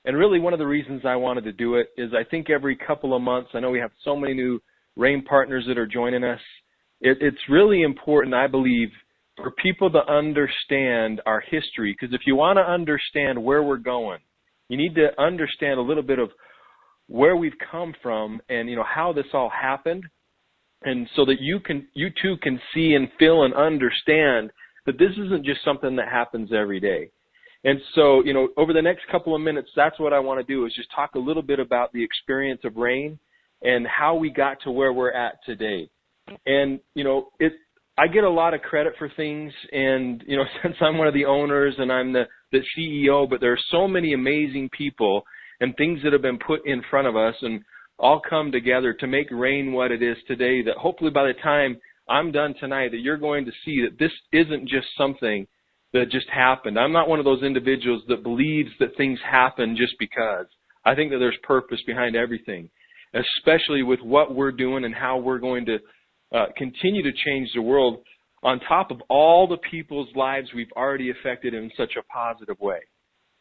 And really one of the reasons I wanted to do it is I think every couple of months, I know we have so many new rain partners that are joining us. It's really important, I believe, for people to understand our history, because if you want to understand where we're going, you need to understand a little bit of where we've come from and, how this all happened. And so that you too can see and feel and understand that this isn't just something that happens every day. And so, over the next couple of minutes, that's what I want to do, is just talk a little bit about the experience of rain and how we got to where we're at today. And, I get a lot of credit for things, and, since I'm one of the owners and I'm the CEO, but there are so many amazing people and things that have been put in front of us and all come together to make rain what it is today, that hopefully by the time I'm done tonight, that you're going to see that this isn't just something that just happened. I'm not one of those individuals that believes that things happen just because. I think that there's purpose behind everything, especially with what we're doing and how we're going to continue to change the world on top of all the people's lives we've already affected in such a positive way.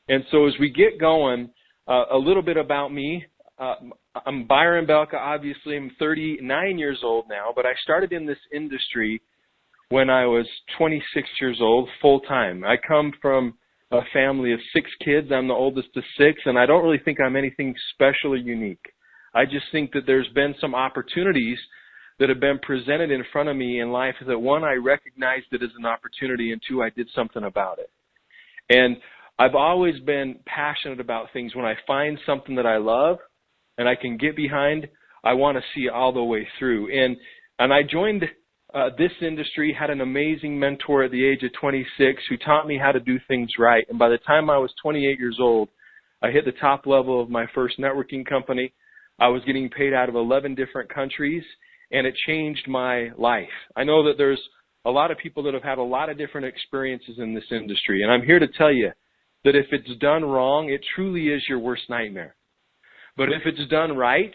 And so as we get going, a little bit about me. I'm Byron Belka, obviously. I'm 39 years old now, but I started in this industry when I was 26 years old, full-time. I come from a family of 6 kids. I'm the oldest of 6, and I don't really think I'm anything special or unique. I just think that there's been some opportunities that have been presented in front of me in life that, one, I recognized it as an opportunity, and 2, I did something about it. And I've always been passionate about things. When I find something that I love and I can get behind, I want to see all the way through. And I joined this industry, had an amazing mentor at the age of 26 who taught me how to do things right. And by the time I was 28 years old, I hit the top level of my first networking company. I was getting paid out of 11 different countries, and it changed my life. I know that there's a lot of people that have had a lot of different experiences in this industry, and I'm here to tell you that if it's done wrong, it truly is your worst nightmare. But if it's done right,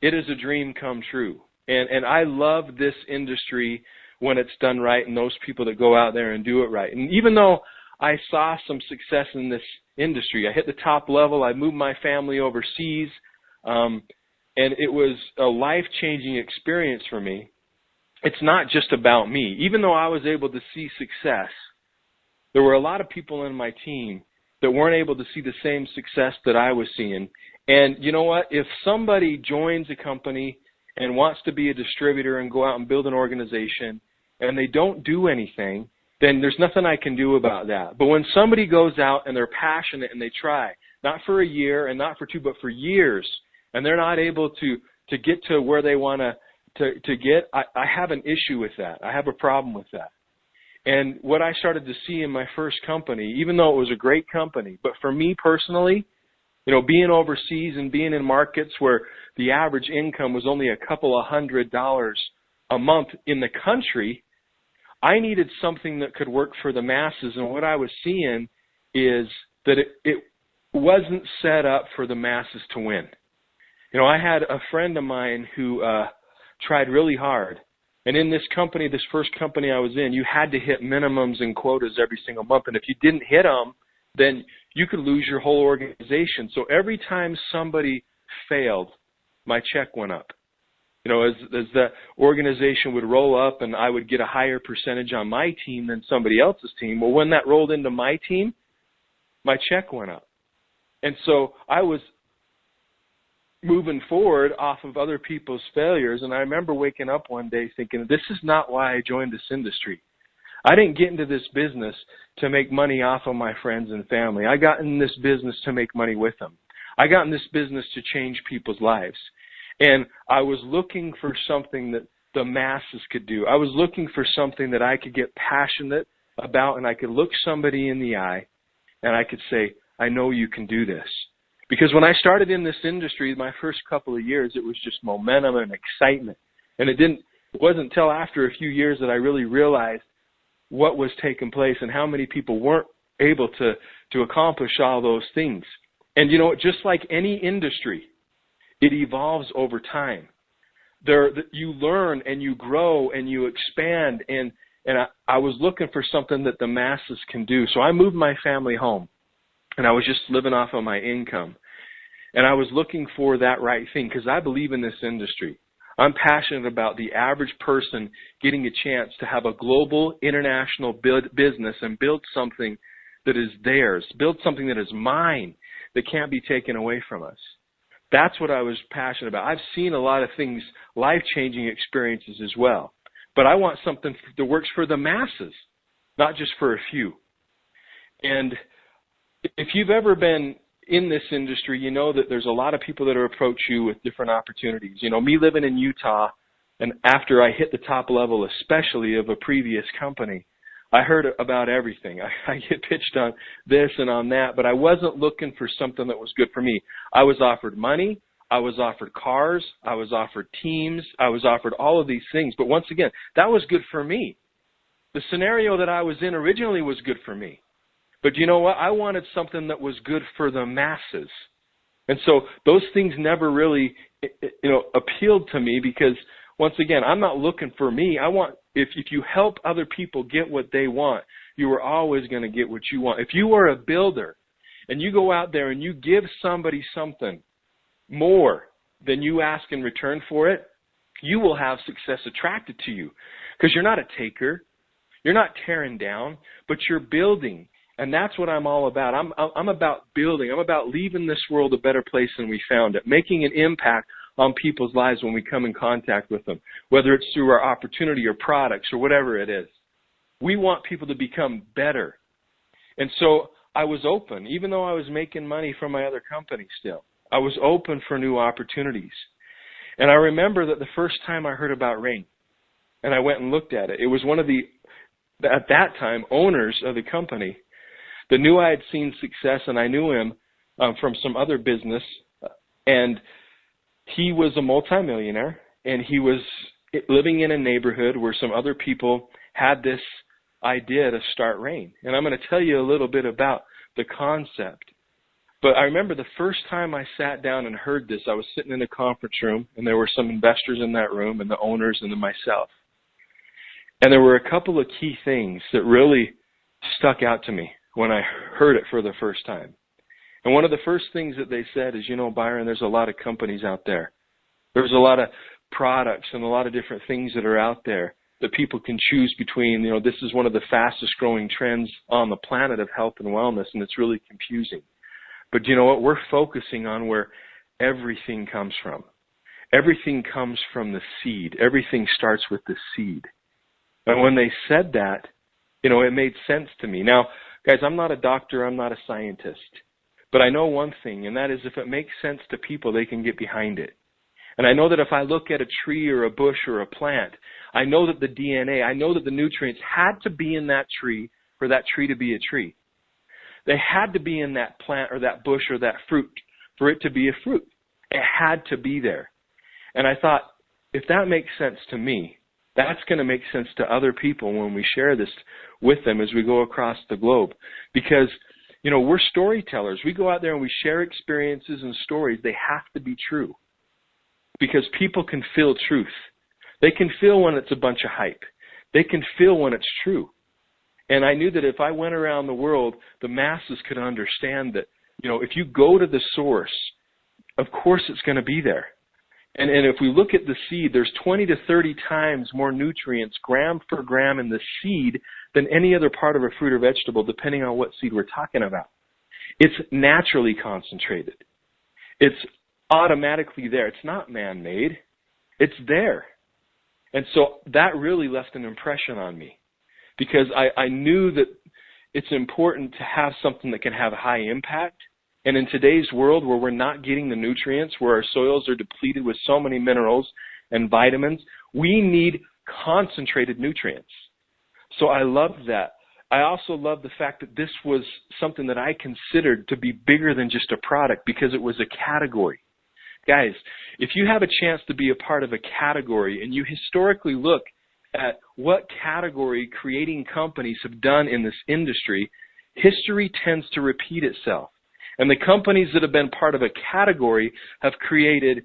it is a dream come true. And I love this industry when it's done right, and those people that go out there and do it right. And even though I saw some success in this industry, I hit the top level, I moved my family overseas, and it was a life-changing experience for me. It's not just about me. Even though I was able to see success, there were a lot of people in my team that weren't able to see the same success that I was seeing. And you know what? If somebody joins a company and wants to be a distributor and go out and build an organization and they don't do anything, then there's nothing I can do about that. But when somebody goes out and they're passionate and they try, not for a year and not for 2, but for years, and they're not able to get to where they want to get, I have an issue with that. I have a problem with that. And what I started to see in my first company, even though it was a great company, but for me personally, being overseas and being in markets where the average income was only a couple of $100 a month in the country, I needed something that could work for the masses. And what I was seeing is that it wasn't set up for the masses to win. I had a friend of mine who tried really hard. And in this company, this first company I was in, you had to hit minimums and quotas every single month. And if you didn't hit them, then you could lose your whole organization. So every time somebody failed, my check went up. As the organization would roll up and I would get a higher percentage on my team than somebody else's team. Well, when that rolled into my team, my check went up. And so I was moving forward off of other people's failures. And I remember waking up one day thinking, this is not why I joined this industry. I didn't get into this business to make money off of my friends and family. I got in this business to make money with them. I got in this business to change people's lives. And I was looking for something that the masses could do. I was looking for something that I could get passionate about, and I could look somebody in the eye and I could say, I know you can do this. Because when I started in this industry, my first couple of years, it was just momentum and excitement. And it wasn't until after a few years that I really realized what was taking place and how many people weren't able to accomplish all those things. And just like any industry, it evolves over time. You learn and you grow and you expand. And I was looking for something that the masses can do. So I moved my family home. and I was just living off of my income. And I was looking for that right thing because I believe in this industry. I'm passionate about the average person getting a chance to have a global, international business and build something that is theirs, build something that is mine, that can't be taken away from us. That's what I was passionate about. I've seen a lot of things, life-changing experiences as well. But I want something that works for the masses, not just for a few. And if you've ever been in this industry, you know that there's a lot of people that approach you with different opportunities. You know, me living in Utah, and after I hit the top level, especially of a previous company, I heard about everything. I get pitched on this and on that, but I wasn't looking for something that was good for me. I was offered money. I was offered cars. I was offered teams. I was offered all of these things. But once again, that was good for me. The scenario that I was in originally was good for me. But you know what? I wanted something that was good for the masses. And so those things never really, appealed to me because, once again, I'm not looking for me. I want, if you help other people get what they want, you are always going to get what you want. If you are a builder and you go out there and you give somebody something more than you ask in return for it, you will have success attracted to you because you're not a taker. You're not tearing down, but you're building. And that's what I'm all about. I'm about building. I'm about leaving this world a better place than we found it, making an impact on people's lives when we come in contact with them, whether it's through our opportunity or products or whatever it is. We want people to become better. And so I was open, even though I was making money from my other company still. I was open for new opportunities. And I remember that the first time I heard about Rain, and I went and looked at it, it was one of the, at that time, owners of the company that knew I had seen success, and I knew him from some other business, and he was a multimillionaire, and he was living in a neighborhood where some other people had this idea to start Rain. And I'm going to tell you a little bit about the concept. But I remember the first time I sat down and heard this, I was sitting in a conference room, and there were some investors in that room, and the owners, and then myself. And there were a couple of key things that really stuck out to me when I heard it for the first time. And one of the first things that they said is, Byron, there's a lot of companies out there. There's a lot of products and a lot of different things that are out there that people can choose between. This is one of the fastest growing trends on the planet of health and wellness, and it's really confusing. But you know what? We're focusing on where everything comes from. Everything comes from the seed. Everything starts with the seed. And when they said that, it made sense to me. Now, guys, I'm not a doctor, I'm not a scientist, but I know one thing, and that is if it makes sense to people, they can get behind it. And I know that if I look at a tree or a bush or a plant, I know that the DNA, I know that the nutrients had to be in that tree for that tree to be a tree. They had to be in that plant or that bush or that fruit for it to be a fruit. It had to be there. And I thought, if that makes sense to me, that's going to make sense to other people when we share this with them as we go across the globe. Because, we're storytellers. We go out there and we share experiences and stories. They have to be true. Because people can feel truth. They can feel when it's a bunch of hype. They can feel when it's true. And I knew that if I went around the world, the masses could understand that, if you go to the source, of course it's going to be there. And if we look at the seed, there's 20 to 30 times more nutrients, gram for gram, in the seed than any other part of a fruit or vegetable, depending on what seed we're talking about. It's naturally concentrated. It's automatically there. It's not man-made. It's there. And so that really left an impression on me because I knew that it's important to have something that can have a high impact. And in today's world where we're not getting the nutrients, where our soils are depleted with so many minerals and vitamins, we need concentrated nutrients. So I loved that. I also love the fact that this was something that I considered to be bigger than just a product because it was a category. Guys, if you have a chance to be a part of a category and you historically look at what category creating companies have done in this industry, history tends to repeat itself. And the companies that have been part of a category have created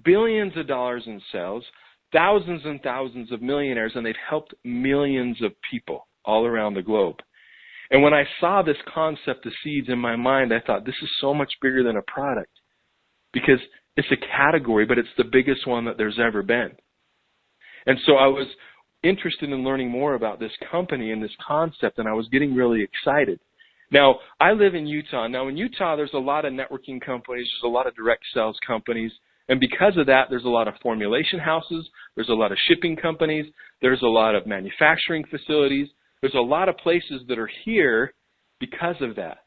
billions of dollars in sales, thousands and thousands of millionaires, and they've helped millions of people all around the globe. And when I saw this concept of seeds in my mind, I thought, this is so much bigger than a product, because it's a category, but it's the biggest one that there's ever been. And so I was interested in learning more about this company and this concept, and I was getting really excited. Now, I live in Utah. Now, in Utah, there's a lot of networking companies. There's a lot of direct sales companies. And because of that, there's a lot of formulation houses. There's a lot of shipping companies. There's a lot of manufacturing facilities. There's a lot of places that are here because of that.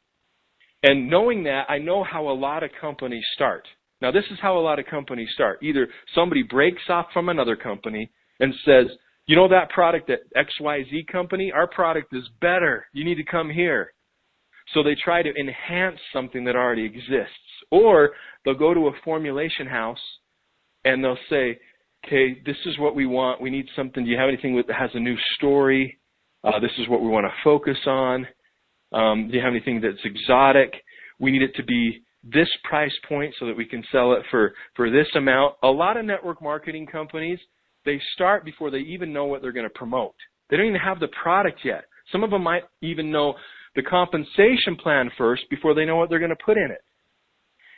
And knowing that, I know how a lot of companies start. Now, this is how a lot of companies start. Either somebody breaks off from another company and says, you know that product at XYZ company? Our product is better. You need to come here. So they try to enhance something that already exists. Or they'll go to a formulation house and they'll say, okay, this is what we want. We need something. Do you have anything that has a new story? This is what we want to focus on. Do you have anything that's exotic? We need it to be this price point so that we can sell it for this amount. A lot of network marketing companies, they start before they even know what they're going to promote. They don't even have the product yet. Some of them might even know the compensation plan first before they know what they're going to put in it.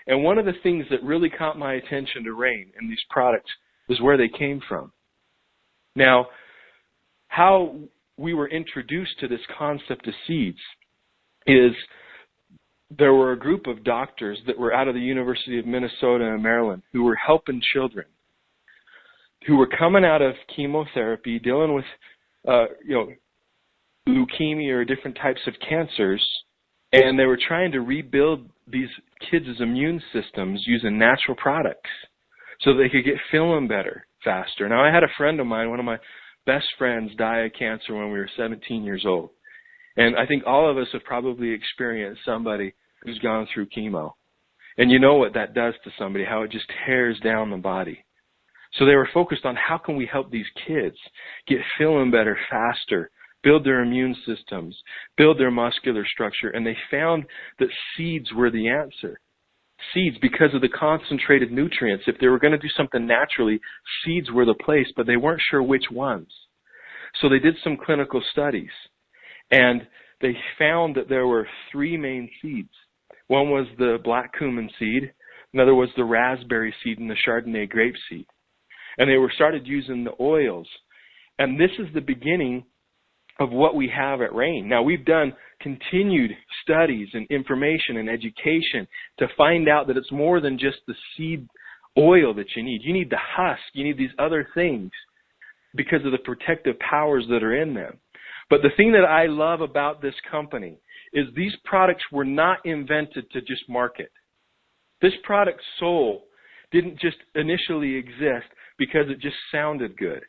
And one of the things that really caught my attention to Rain and these products is where they came from. Now, how we were introduced to this concept of seeds is there were a group of doctors that were out of the University of Minnesota and Maryland who were helping children who were coming out of chemotherapy, dealing with, leukemia or different types of cancers, and they were trying to rebuild these kids' immune systems using natural products so they could get feeling better faster. Now, I had a friend of mine, one of my best friends, die of cancer when we were 17 years old. And I think all of us have probably experienced somebody who's gone through chemo. And you know what that does to somebody, how it just tears down the body. So they were focused on how can we help these kids get feeling better faster, build their immune systems, build their muscular structure, and they found that seeds were the answer. Seeds, because of the concentrated nutrients, if they were going to do something naturally, seeds were the place, but they weren't sure which ones. So they did some clinical studies, and they found that there were three main seeds. One was the black cumin seed, another was the raspberry seed, and the Chardonnay grape seed. And they were started using the oils. And this is the beginning of what we have at Rain. Now, we've done continued studies and information and education to find out that it's more than just the seed oil that you need. You need the husk. You need these other things because of the protective powers that are in them. But the thing that I love about this company is these products were not invented to just market. This product soul didn't just initially exist because it just sounded good.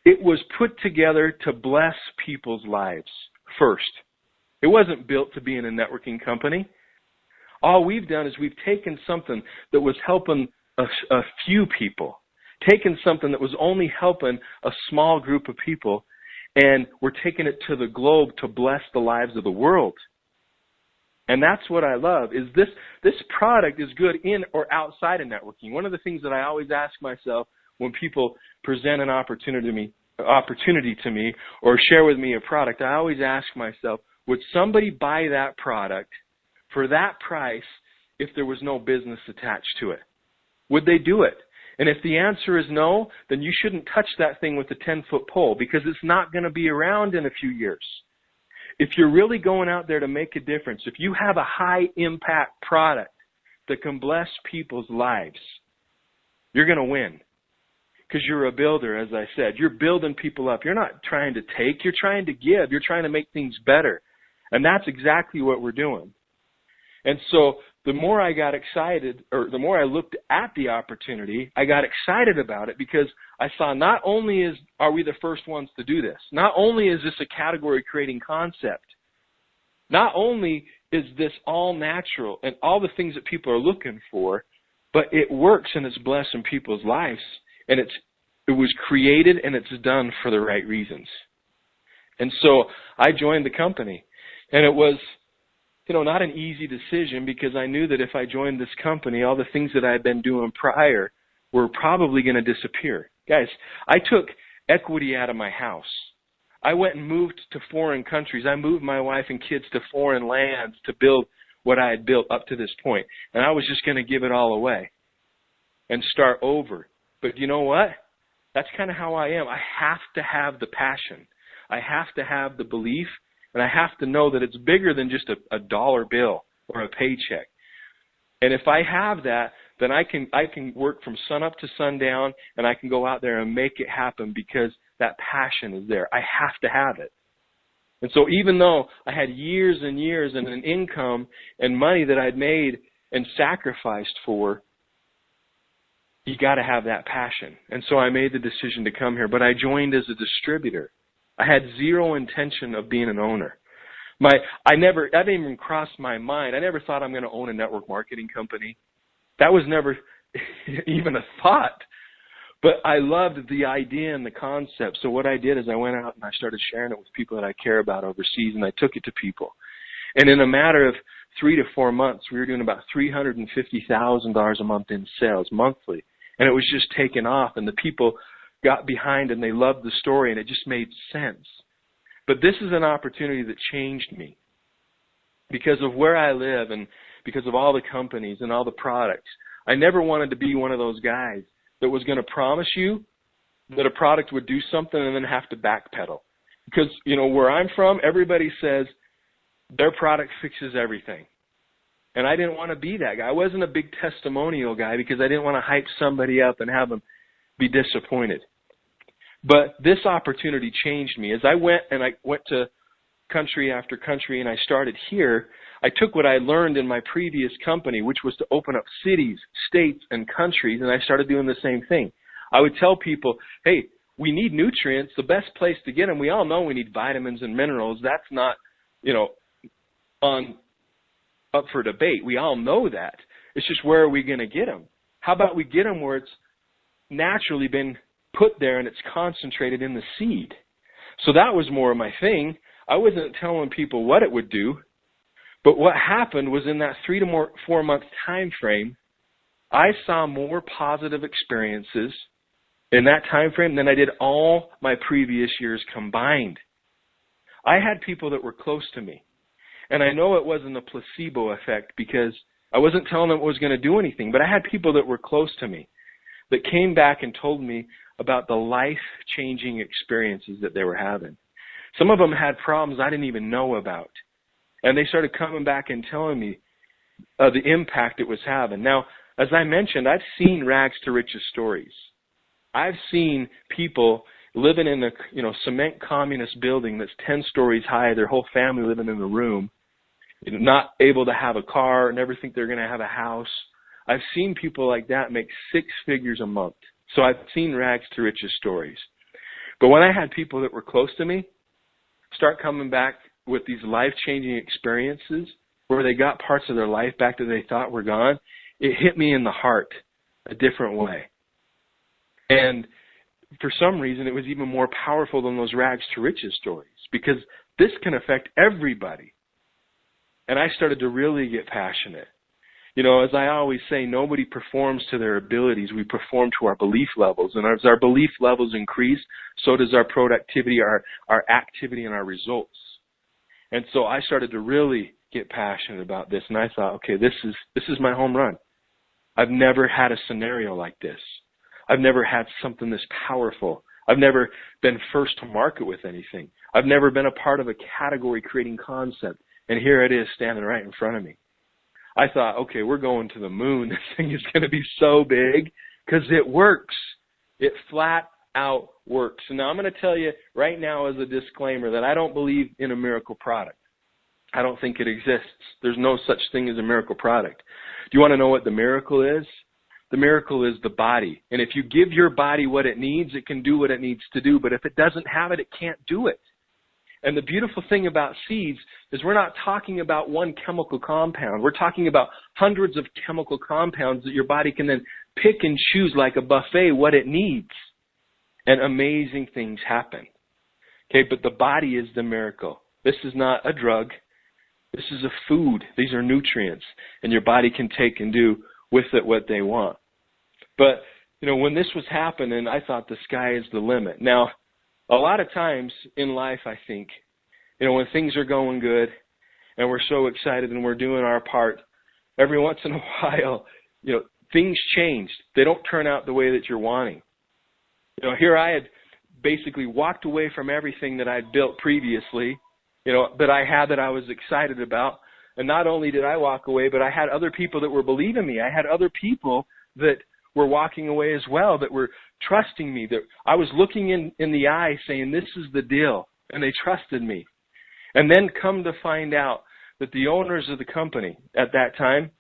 It was put together to bless people's lives first. It wasn't built to be in a networking company. All we've done is we've taken something that was helping a few people, taken something that was only helping a small group of people, and we're taking it to the globe to bless the lives of the world. And that's what I love, is this product is good in or outside of networking. One of the things that I always ask myself when people present an opportunity to me or share with me a product, I always ask myself, would somebody buy that product for that price if there was no business attached to it? Would they do it? And if the answer is no, then you shouldn't touch that thing with a 10-foot pole because it's not going to be around in a few years. If you're really going out there to make a difference, if you have a high-impact product that can bless people's lives, you're going to win. Because you're a builder, as I said. You're building people up. You're not trying to take. You're trying to give. You're trying to make things better. And that's exactly what we're doing. And so the more I got excited, or the more I looked at the opportunity, I got excited about it because I saw not only are we the first ones to do this, not only is this a category-creating concept, not only is this all natural and all the things that people are looking for, but it works and it's blessing people's lives. And it was created and it's done for the right reasons. And so I joined the company. And it was, not an easy decision because I knew that if I joined this company, all the things that I had been doing prior were probably going to disappear. Guys, I took equity out of my house. I went and moved to foreign countries. I moved my wife and kids to foreign lands to build what I had built up to this point. And I was just going to give it all away and start over. But you know what? That's kind of how I am. I have to have the passion. I have to have the belief, and I have to know that it's bigger than just a dollar bill or a paycheck. And if I have that, then I can work from sun up to sundown, and I can go out there and make it happen because that passion is there. I have to have it. And so even though I had years and years and an income and money that I'd made and sacrificed for, you got to have that passion. And so I made the decision to come here, but I joined as a distributor. I had zero intention of being an owner. That didn't even cross my mind. I never thought I'm going to own a network marketing company. That was never even a thought. But I loved the idea and the concept. So what I did is I went out and I started sharing it with people that I care about overseas, and I took it to people. And in a matter of 3 to 4 months, we were doing about $350,000 a month in sales monthly. And it was just taking off, and the people got behind and they loved the story, and it just made sense. But this is an opportunity that changed me because of where I live and because of all the companies and all the products. I never wanted to be one of those guys that was going to promise you that a product would do something and then have to backpedal. Because, you know, where I'm from, everybody says their product fixes everything. And I didn't want to be that guy. I wasn't a big testimonial guy because I didn't want to hype somebody up and have them be disappointed. But this opportunity changed me. As I went to country after country and I started here, I took what I learned in my previous company, which was to open up cities, states, and countries, and I started doing the same thing. I would tell people, hey, we need nutrients. The best place to get them, we all know we need vitamins and minerals. That's not, up for debate. We all know that. It's just where are we going to get them? How about we get them where it's naturally been put there and it's concentrated in the seed? So that was more of my thing. I wasn't telling people what it would do, but what happened was in that 3 to 4 month time frame, I saw more positive experiences in that time frame than I did all my previous years combined. I had people that were close to me. And I know it wasn't a placebo effect because I wasn't telling them it was going to do anything, but I had people that were close to me that came back and told me about the life-changing experiences that they were having. Some of them had problems I didn't even know about. And they started coming back and telling me the impact it was having. Now, as I mentioned, I've seen rags to riches stories. I've seen people living in a cement communist building that's 10 stories high, their whole family living in the room, not able to have a car, never think they're going to have a house. I've seen people like that make 6 figures a month. So I've seen rags to riches stories. But when I had people that were close to me start coming back with these life-changing experiences where they got parts of their life back that they thought were gone, it hit me in the heart a different way. And for some reason, it was even more powerful than those rags to riches stories because this can affect everybody. And I started to really get passionate. As I always say, nobody performs to their abilities. We perform to our belief levels. And as our belief levels increase, so does our productivity, our activity, and our results. And so I started to really get passionate about this. And I thought, okay, this is my home run. I've never had a scenario like this. I've never had something this powerful. I've never been first to market with anything. I've never been a part of a category creating concept. And here it is standing right in front of me. I thought, okay, we're going to the moon. This thing is going to be so big because it works. It flat out works. And now I'm going to tell you right now as a disclaimer that I don't believe in a miracle product. I don't think it exists. There's no such thing as a miracle product. Do you want to know what the miracle is? The miracle is the body. And if you give your body what it needs, it can do what it needs to do. But if it doesn't have it, it can't do it. And the beautiful thing about seeds is we're not talking about one chemical compound. We're talking about hundreds of chemical compounds that your body can then pick and choose like a buffet what it needs. And amazing things happen. Okay, but the body is the miracle. This is not a drug. This is a food. These are nutrients. And your body can take and do with it what they want. But, when this was happening, I thought the sky is the limit. Now, A lot of times in life, I think, when things are going good and we're so excited and we're doing our part, every once in a while, things change. They don't turn out the way that you're wanting. Here I had basically walked away from everything that I'd built previously, that I had that I was excited about. And not only did I walk away, but I had other people that were believing me. I had other people that were walking away as well, that were trusting me, that I was looking in the eye saying, this is the deal. And they trusted me. And then come to find out that the owners of the company at that time,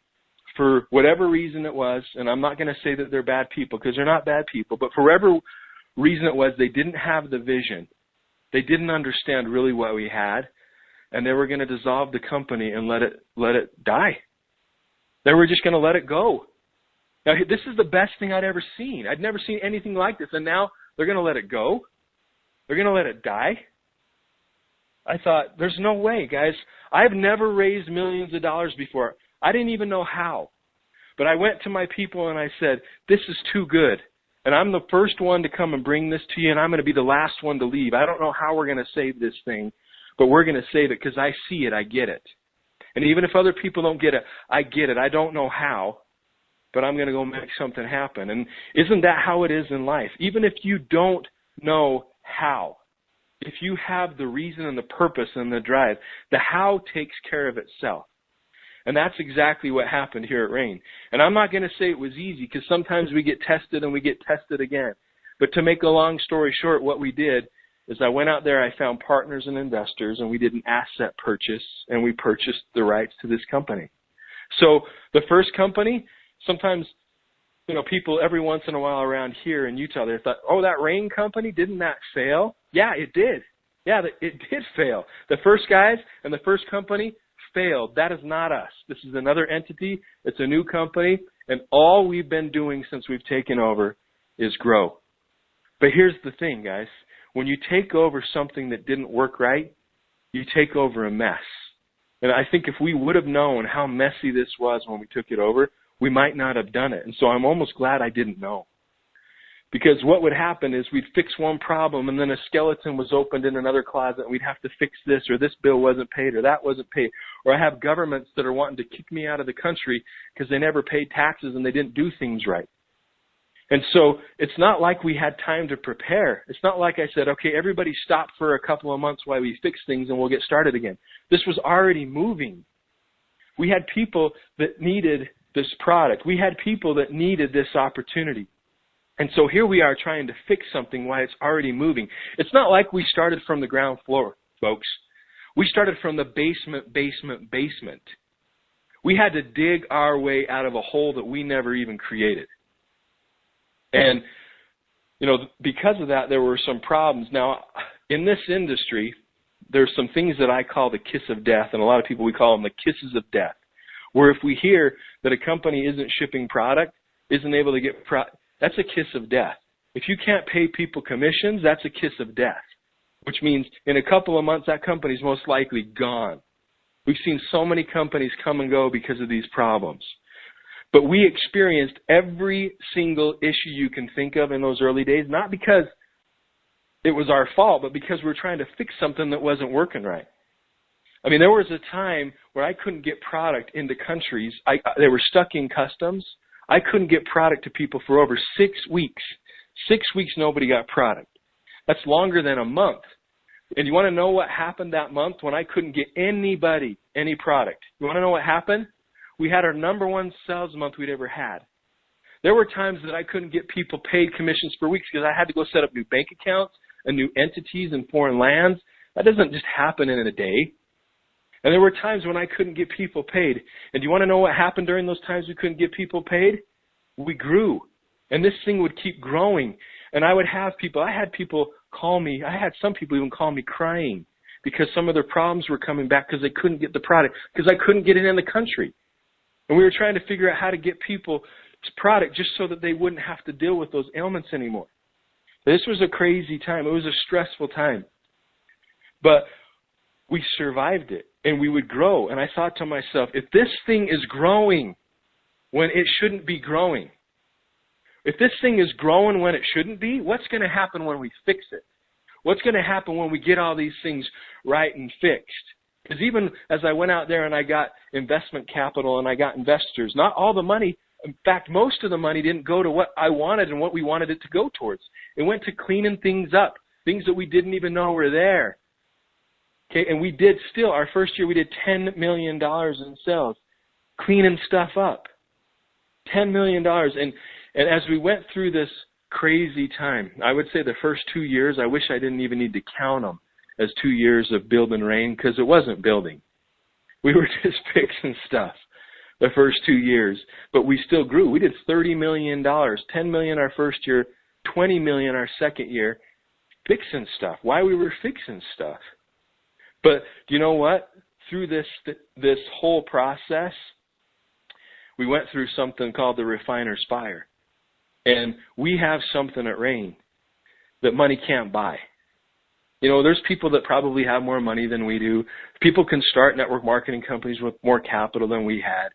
for whatever reason it was, and I'm not going to say that they're bad people because they're not bad people, but for whatever reason it was, they didn't have the vision. They didn't understand really what we had, and they were going to dissolve the company and let it die. They were just going to let it go. Now, this is the best thing I'd ever seen. I'd never seen anything like this, and now they're going to let it go. They're going to let it die. I thought, there's no way, guys. I've never raised millions of dollars before. I didn't even know how. But I went to my people and I said, this is too good. And I'm the first one to come and bring this to you, and I'm going to be the last one to leave. I don't know how we're going to save this thing, but we're going to save it because I see it. I get it. And even if other people don't get it, I get it. I don't know how, but I'm going to go make something happen. And isn't that how it is in life? Even if you don't know how, if you have the reason and the purpose and the drive, the how takes care of itself. And that's exactly what happened here at Rain. And I'm not going to say it was easy because sometimes we get tested and we get tested again. But to make a long story short, what we did is I went out there, I found partners and investors, and we did an asset purchase, and we purchased the rights to this company. So the first company, sometimes, people every once in a while around here in Utah, they thought, oh, that Rain company, didn't that fail? Yeah, it did. Yeah, it did fail. The first guys and the first company failed. That is not us. This is another entity. It's a new company, and all we've been doing since we've taken over is grow. But here's the thing, guys. When you take over something that didn't work right, you take over a mess. And I think if we would have known how messy this was when we took it over, we might not have done it. And so I'm almost glad I didn't know. Because what would happen is we'd fix one problem, and then a skeleton was opened in another closet, and we'd have to fix this, or this bill wasn't paid, or that wasn't paid. Or I have governments that are wanting to kick me out of the country because they never paid taxes and they didn't do things right. And so it's not like we had time to prepare. It's not like I said, okay, everybody stop for a couple of months while we fix things and we'll get started again. This was already moving. We had people that needed this product. We had people that needed this opportunity. And so here we are trying to fix something while it's already moving. It's not like we started from the ground floor, folks. We started from the basement. We had to dig our way out of a hole that we never even created. And, because of that, there were some problems. Now, in this industry, there's some things that I call the kiss of death, and a lot of people, we call them the kisses of death, where if we hear that a company isn't shipping product, isn't able to get product, that's a kiss of death. If you can't pay people commissions, that's a kiss of death, which means in a couple of months, that company's most likely gone. We've seen so many companies come and go because of these problems. But we experienced every single issue you can think of in those early days, not because it was our fault, but because we were trying to fix something that wasn't working right. I mean, there was a time where I couldn't get product into countries. They were stuck in customs. I couldn't get product to people for over 6 weeks. 6 weeks, nobody got product. That's longer than a month. And you want to know what happened that month when I couldn't get anybody any product? You want to know what happened? We had our #1 sales month we'd ever had. There were times that I couldn't get people paid commissions for weeks because I had to go set up new bank accounts and new entities in foreign lands. That doesn't just happen in a day. And there were times when I couldn't get people paid. And do you want to know what happened during those times we couldn't get people paid? We grew. And this thing would keep growing. And I had people call me. I had some people even call me crying because some of their problems were coming back because they couldn't get the product, because I couldn't get it in the country. And we were trying to figure out how to get people product just so that they wouldn't have to deal with those ailments anymore. This was a crazy time. It was a stressful time. But we survived it, and we would grow. And I thought to myself, if this thing is growing when it shouldn't be growing, if this thing is growing when it shouldn't be, what's going to happen when we fix it? What's going to happen when we get all these things right and fixed? Because even as I went out there and I got investment capital and I got investors, not all the money, in fact, most of the money didn't go to what I wanted and what we wanted it to go towards. It went to cleaning things up, things that we didn't even know were there. Okay, and we did still, our first year we did $10 million in sales, cleaning stuff up. $10 million. And as we went through this crazy time, I would say the first 2 years, I wish I didn't even need to count them as 2 years of build and reign, because it wasn't building. We were just fixing stuff the first 2 years, but we still grew. We did $30 million, $10 million our first year, $20 million our second year, fixing stuff. Why we were fixing stuff. But do you know what? Through this whole process, we went through something called the refiner's fire. And we have something at Rain that money can't buy. You know, there's people that probably have more money than we do. People can start network marketing companies with more capital than we had,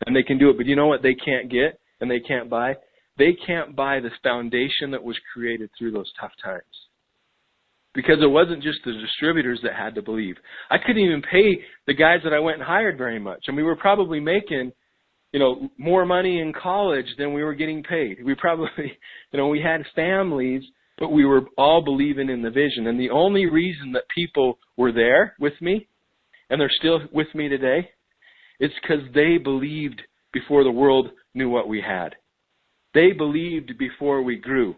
and they can do it. But you know what they can't get and they can't buy? They can't buy this foundation that was created through those tough times. Because it wasn't just the distributors that had to believe. I couldn't even pay the guys that I went and hired very much. And we were probably making, you know, more money in college than we were getting paid. We probably, you know, we had families, but we were all believing in the vision. And the only reason that people were there with me, and they're still with me today, is because they believed before the world knew what we had. They believed before we grew.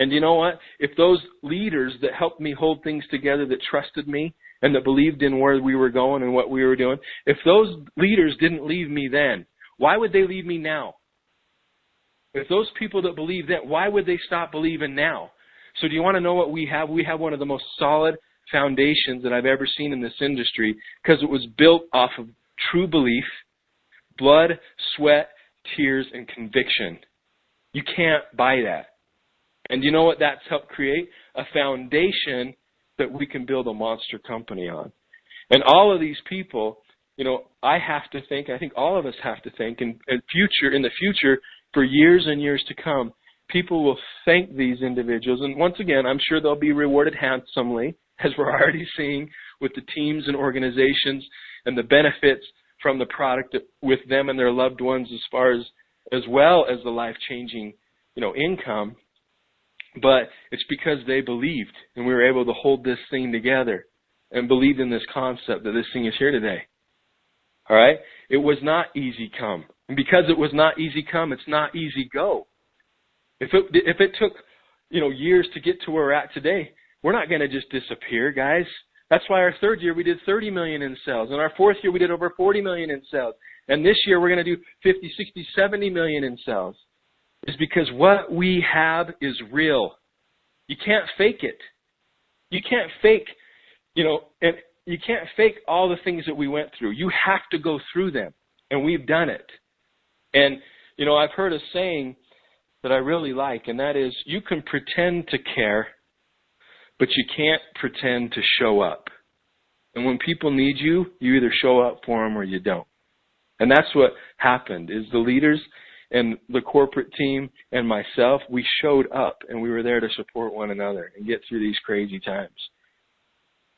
And you know what? If those leaders that helped me hold things together, that trusted me, and that believed in where we were going and what we were doing, if those leaders didn't leave me then, why would they leave me now? If those people that believe then, why would they stop believing now? So do you want to know what we have? We have one of the most solid foundations that I've ever seen in this industry, because it was built off of true belief, blood, sweat, tears, and conviction. You can't buy that. And you know what that's helped create? A foundation that we can build a monster company on. And all of these people, you know, I have to think, I think all of us have to think, in the future, for years and years to come, people will thank these individuals. And once again, I'm sure they'll be rewarded handsomely, as we're already seeing with the teams and organizations and the benefits from the product with them and their loved ones, as well as the life-changing, you know, income. But it's because they believed, and we were able to hold this thing together and believed in this concept that this thing is here today. All right? It was not easy come. And because it was not easy come, it's not easy go. If it took, you know, years to get to where we're at today, we're not going to just disappear, guys. That's why our third year we did 30 million in sales. And our fourth year we did over 40 million in sales. And this year we're going to do 50, 60, 70 million in sales. Is because what we have is real. You can't fake it. You can't fake, you know, and you can't fake all the things that we went through. You have to go through them, and we've done it. And, you know, I've heard a saying that I really like, and that is, you can pretend to care, but you can't pretend to show up. And when people need you, you either show up for them or you don't. And that's what happened, is the leaders and the corporate team and myself, we showed up and we were there to support one another and get through these crazy times.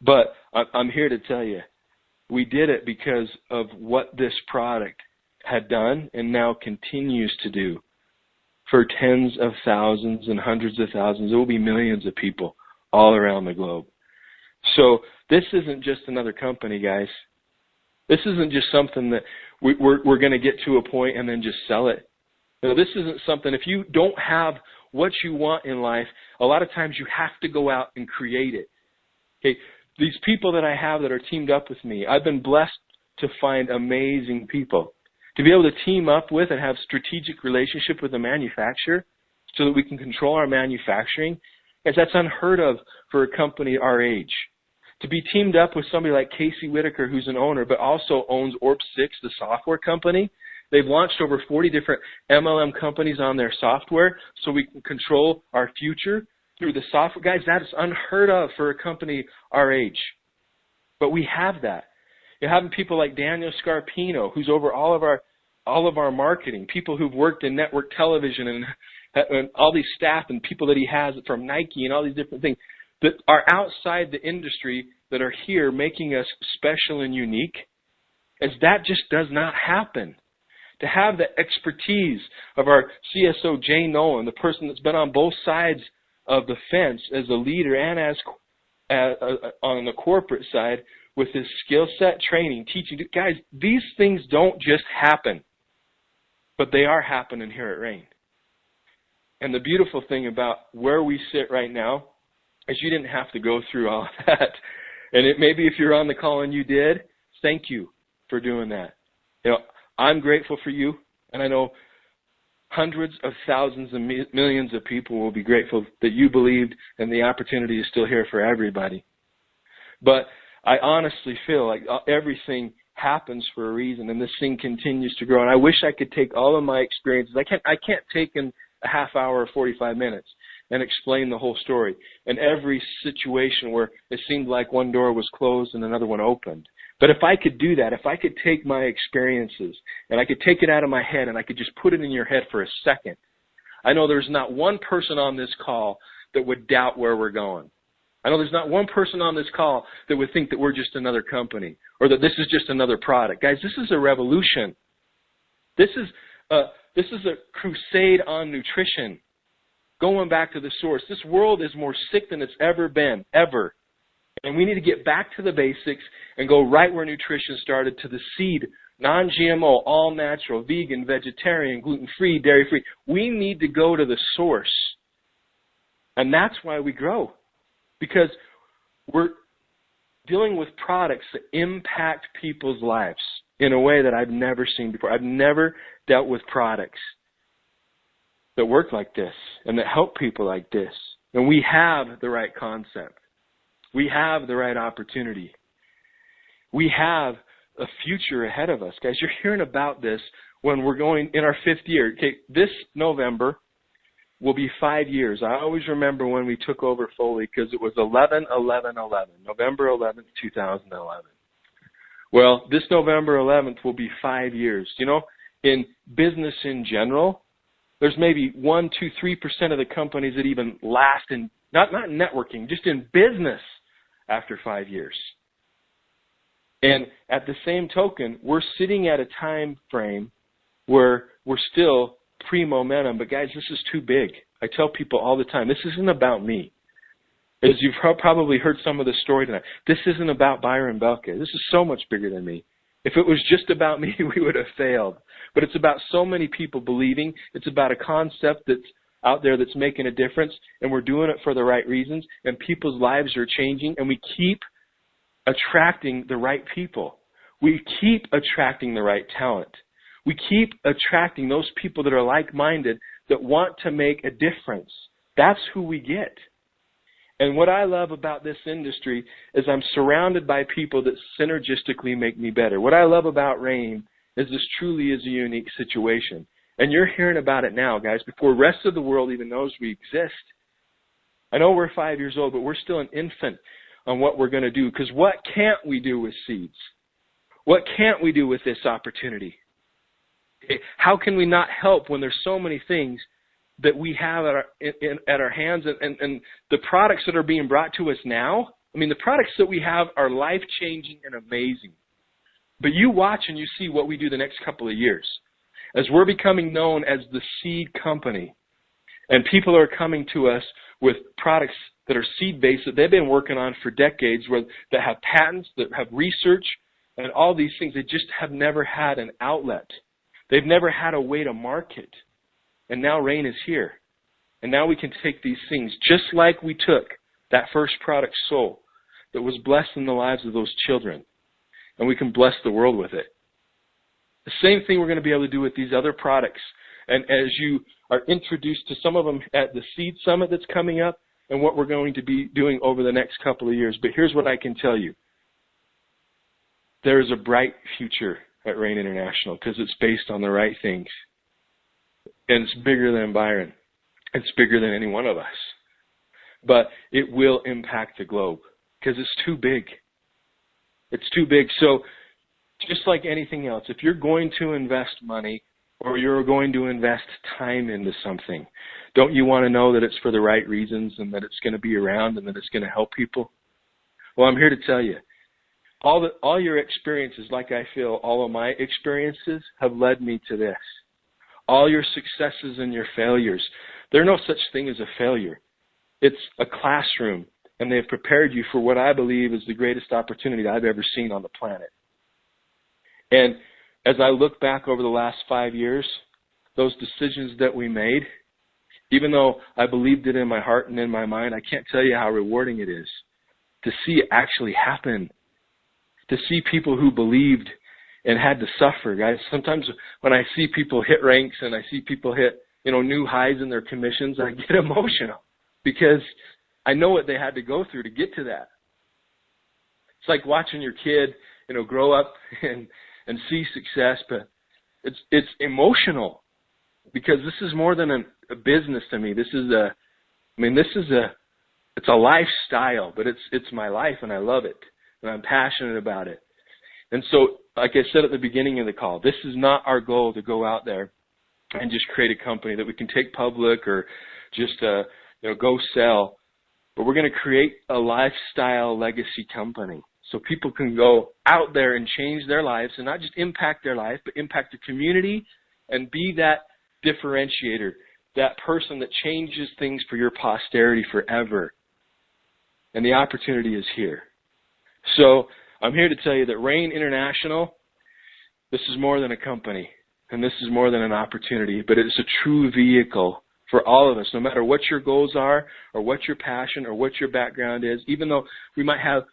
But I'm here to tell you, we did it because of what this product had done and now continues to do for tens of thousands and hundreds of thousands. There will be millions of people all around the globe. So this isn't just another company, guys. This isn't just something that we're going to get to a point and then just sell it. No, this isn't something, if you don't have what you want in life, a lot of times you have to go out and create it. Okay, these people that I have that are teamed up with me, I've been blessed to find amazing people. To be able to team up with and have strategic relationship with a manufacturer so that we can control our manufacturing, because that's unheard of for a company our age. To be teamed up with somebody like Casey Whitaker, who's an owner, but also owns Orb6, the software company. They've launched over 40 different MLM companies on their software so we can control our future through the software. Guys, that is unheard of for a company our age. But we have that. You're having people like Daniel Scarpino, who's over all of our marketing, people who've worked in network television and all these staff and people that he has from Nike and all these different things. that are outside the industry that are here making us special and unique, as that just does not happen. To have the expertise of our CSO, Jay Nolan, the person that's been on both sides of the fence as a leader and as on the corporate side with his skill set, training, teaching. Guys, these things don't just happen, but they are happening here at Rain. And the beautiful thing about where we sit right now is you didn't have to go through all of that. And maybe if you're on the call and you did, thank you for doing that. You know, I'm grateful for you, and I know hundreds of thousands and millions of people will be grateful that you believed, and the opportunity is still here for everybody. But I honestly feel like everything happens for a reason, and this thing continues to grow. And I wish I could take all of my experiences. I can't take in a half hour or 45 minutes and explain the whole story. And every situation where it seemed like one door was closed and another one opened. But if I could do that, if I could take my experiences and I could take it out of my head and I could just put it in your head for a second, I know there's not one person on this call that would doubt where we're going. I know there's not one person on this call that would think that we're just another company or that this is just another product. Guys, this is a revolution. This is a crusade on nutrition. Going back to the source. This world is more sick than it's ever been, ever. And we need to get back to the basics and go right where nutrition started, to the seed, non-GMO, all-natural, vegan, vegetarian, gluten-free, dairy-free. We need to go to the source. And that's why we grow. Because we're dealing with products that impact people's lives in a way that I've never seen before. I've never dealt with products that work like this and that help people like this. And we have the right concept. We have the right opportunity. We have a future ahead of us. Guys, you're hearing about this when we're going in our 5th year. Okay, this November will be 5 years. I always remember when we took over Foley because it was 11/11/11, November 11th, 2011. Well, this November 11th will be 5 years. You know, in business in general, there's maybe 1%, 2%, 3% of the companies that even last in, not networking, just in business after 5 years. And at the same token, we're sitting at a time frame where we're still pre-momentum. But guys, this is too big. I tell people all the time, this isn't about me. As you've probably heard some of the story tonight, this isn't about Byron Belka. This is so much bigger than me. If it was just about me, we would have failed. But it's about so many people believing. It's about a concept that's out there that's making a difference, and we're doing it for the right reasons, and people's lives are changing, and we keep attracting the right people. We keep attracting the right talent. We keep attracting those people that are like-minded, that want to make a difference. That's who we get. And what I love about this industry is I'm surrounded by people that synergistically make me better. What I love about Rain is this truly is a unique situation. And you're hearing about it now, guys, before the rest of the world even knows we exist. I know we're 5 years old, but we're still an infant on what we're going to do. Because what can't we do with seeds? What can't we do with this opportunity? How can we not help when there's so many things that we have at our hands, and the products that are being brought to us now? I mean, the products that we have are life-changing and amazing. But you watch and you see what we do the next couple of years. As we're becoming known as the seed company, and people are coming to us with products that are seed-based that they've been working on for decades, that have patents, that have research, and all these things, they just have never had an outlet. They've never had a way to market. And now Rain is here. And now we can take these things, just like we took that first product, Soul, that was blessed in the lives of those children. And we can bless the world with it. The same thing we're going to be able to do with these other products. And as you are introduced to some of them at the Seed Summit that's coming up, and what we're going to be doing over the next couple of years. But here's what I can tell you. There is a bright future at Rain International because it's based on the right things. And it's bigger than Byron. It's bigger than any one of us. But it will impact the globe because it's too big. It's too big. So just like anything else, if you're going to invest money, or you're going to invest time into something, don't you want to know that it's for the right reasons and that it's going to be around and that it's going to help people? Well, I'm here to tell you, all your experiences, like I feel all of my experiences, have led me to this. All your successes and your failures, there's no such thing as a failure. It's a classroom, and they've prepared you for what I believe is the greatest opportunity I've ever seen on the planet. And as I look back over the last 5 years, those decisions that we made, even though I believed it in my heart and in my mind, I can't tell you how rewarding it is to see it actually happen, to see people who believed and had to suffer, guys. Sometimes when I see people hit ranks and I see people hit, new highs in their commissions, I get emotional because I know what they had to go through to get to that. It's like watching your kid, grow up and see success, but it's emotional because this is more than a business to me. It's a lifestyle, but it's my life and I love it and I'm passionate about it. And so, like I said at the beginning of the call, this is not our goal to go out there and just create a company that we can take public or just go sell, but we're going to create a lifestyle legacy company. So people can go out there and change their lives and not just impact their life, but impact the community and be that differentiator, that person that changes things for your posterity forever. And the opportunity is here. So I'm here to tell you that Rain International, this is more than a company and this is more than an opportunity, but it's a true vehicle for all of us, no matter what your goals are or what your passion or what your background is, even though we might have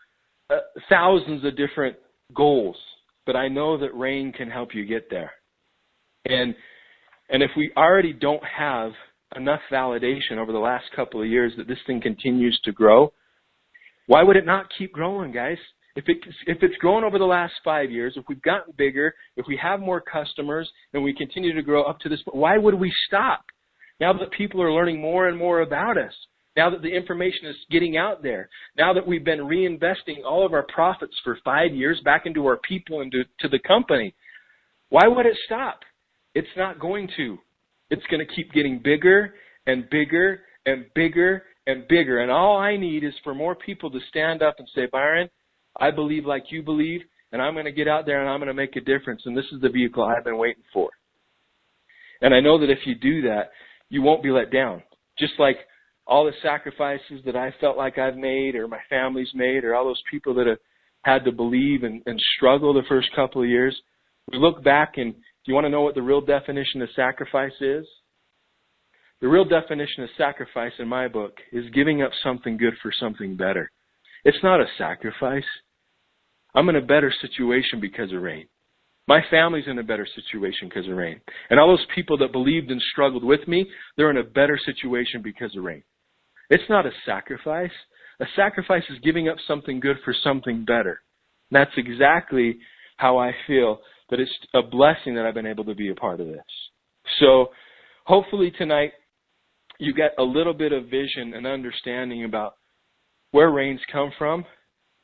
thousands of different goals, but I know that Rain can help you get there. And if we already don't have enough validation over the last couple of years that this thing continues to grow, why would it not keep growing, guys? If it's grown over the last 5 years, if we've gotten bigger, if we have more customers, and we continue to grow up to this point, why would we stop? Now that people are learning more and more about us, now that the information is getting out there, now that we've been reinvesting all of our profits for 5 years back into our people and to the company, why would it stop? It's not going to. It's going to keep getting bigger and bigger and bigger and bigger. And all I need is for more people to stand up and say, Byron, I believe like you believe, and I'm going to get out there and I'm going to make a difference. And this is the vehicle I've been waiting for. And I know that if you do that, you won't be let down. Just like all the sacrifices that I felt like I've made or my family's made or all those people that have had to believe and struggle the first couple of years, we look back and do you want to know what the real definition of sacrifice is? The real definition of sacrifice in my book is giving up something good for something better. It's not a sacrifice. I'm in a better situation because of Rain. My family's in a better situation because of Rain. And all those people that believed and struggled with me, they're in a better situation because of Rain. It's not a sacrifice. A sacrifice is giving up something good for something better. And that's exactly how I feel that it's a blessing that I've been able to be a part of this. So hopefully tonight you get a little bit of vision and understanding about where Rain's come from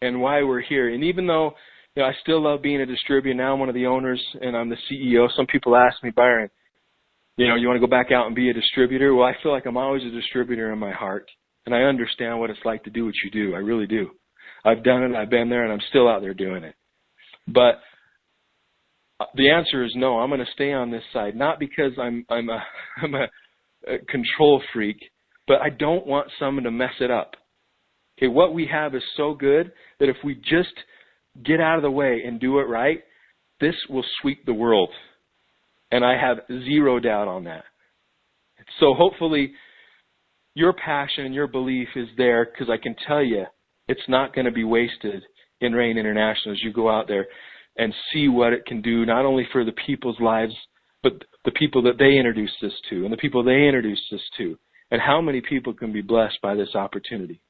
and why we're here. And even though I still love being a distributor, now I'm one of the owners and I'm the CEO. Some people ask me, Byron, you want to go back out and be a distributor? Well, I feel like I'm always a distributor in my heart. And I understand what it's like to do what you do. I really do. I've done it, I've been there, and I'm still out there doing it. But the answer is no. I'm going to stay on this side, not because I'm a control freak, but I don't want someone to mess it up. Okay, what we have is so good that if we just get out of the way and do it right, this will sweep the world. And I have zero doubt on that. So hopefully your passion and your belief is there, because I can tell you it's not going to be wasted in Rain International as you go out there and see what it can do, not only for the people's lives, but the people that they introduced this to and the people they introduced this to, and how many people can be blessed by this opportunity.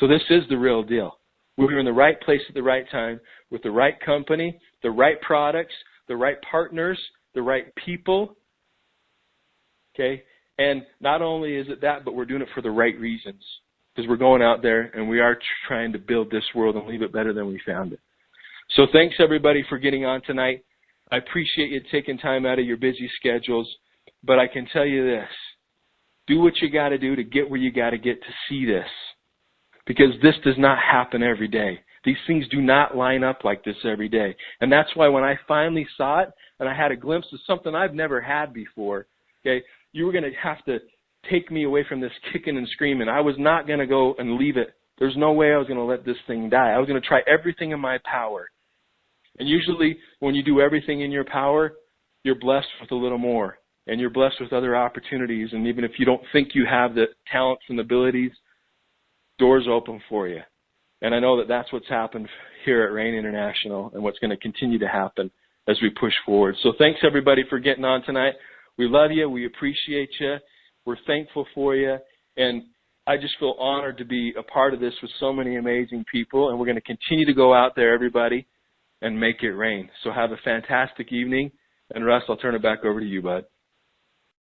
So this is the real deal. We're in the right place at the right time with the right company, the right products, the right partners, the right people. Okay? And not only is it that, but we're doing it for the right reasons, because we're going out there and we are trying to build this world and leave it better than we found it. So thanks, everybody, for getting on tonight. I appreciate you taking time out of your busy schedules, but I can tell you this. Do what you got to do to get where you got to get to see this, because this does not happen every day. These things do not line up like this every day. And that's why when I finally saw it and I had a glimpse of something I've never had before, okay, you were going to have to take me away from this kicking and screaming. I was not going to go and leave it. There's no way I was going to let this thing die. I was going to try everything in my power. And usually when you do everything in your power, you're blessed with a little more. And you're blessed with other opportunities. And even if you don't think you have the talents and abilities, doors open for you. And I know that that's what's happened here at Rain International and what's going to continue to happen as we push forward. So thanks, everybody, for getting on tonight. We love you. We appreciate you. We're thankful for you. And I just feel honored to be a part of this with so many amazing people. And we're going to continue to go out there, everybody, and make it rain. So have a fantastic evening. And Russ, I'll turn it back over to you, bud.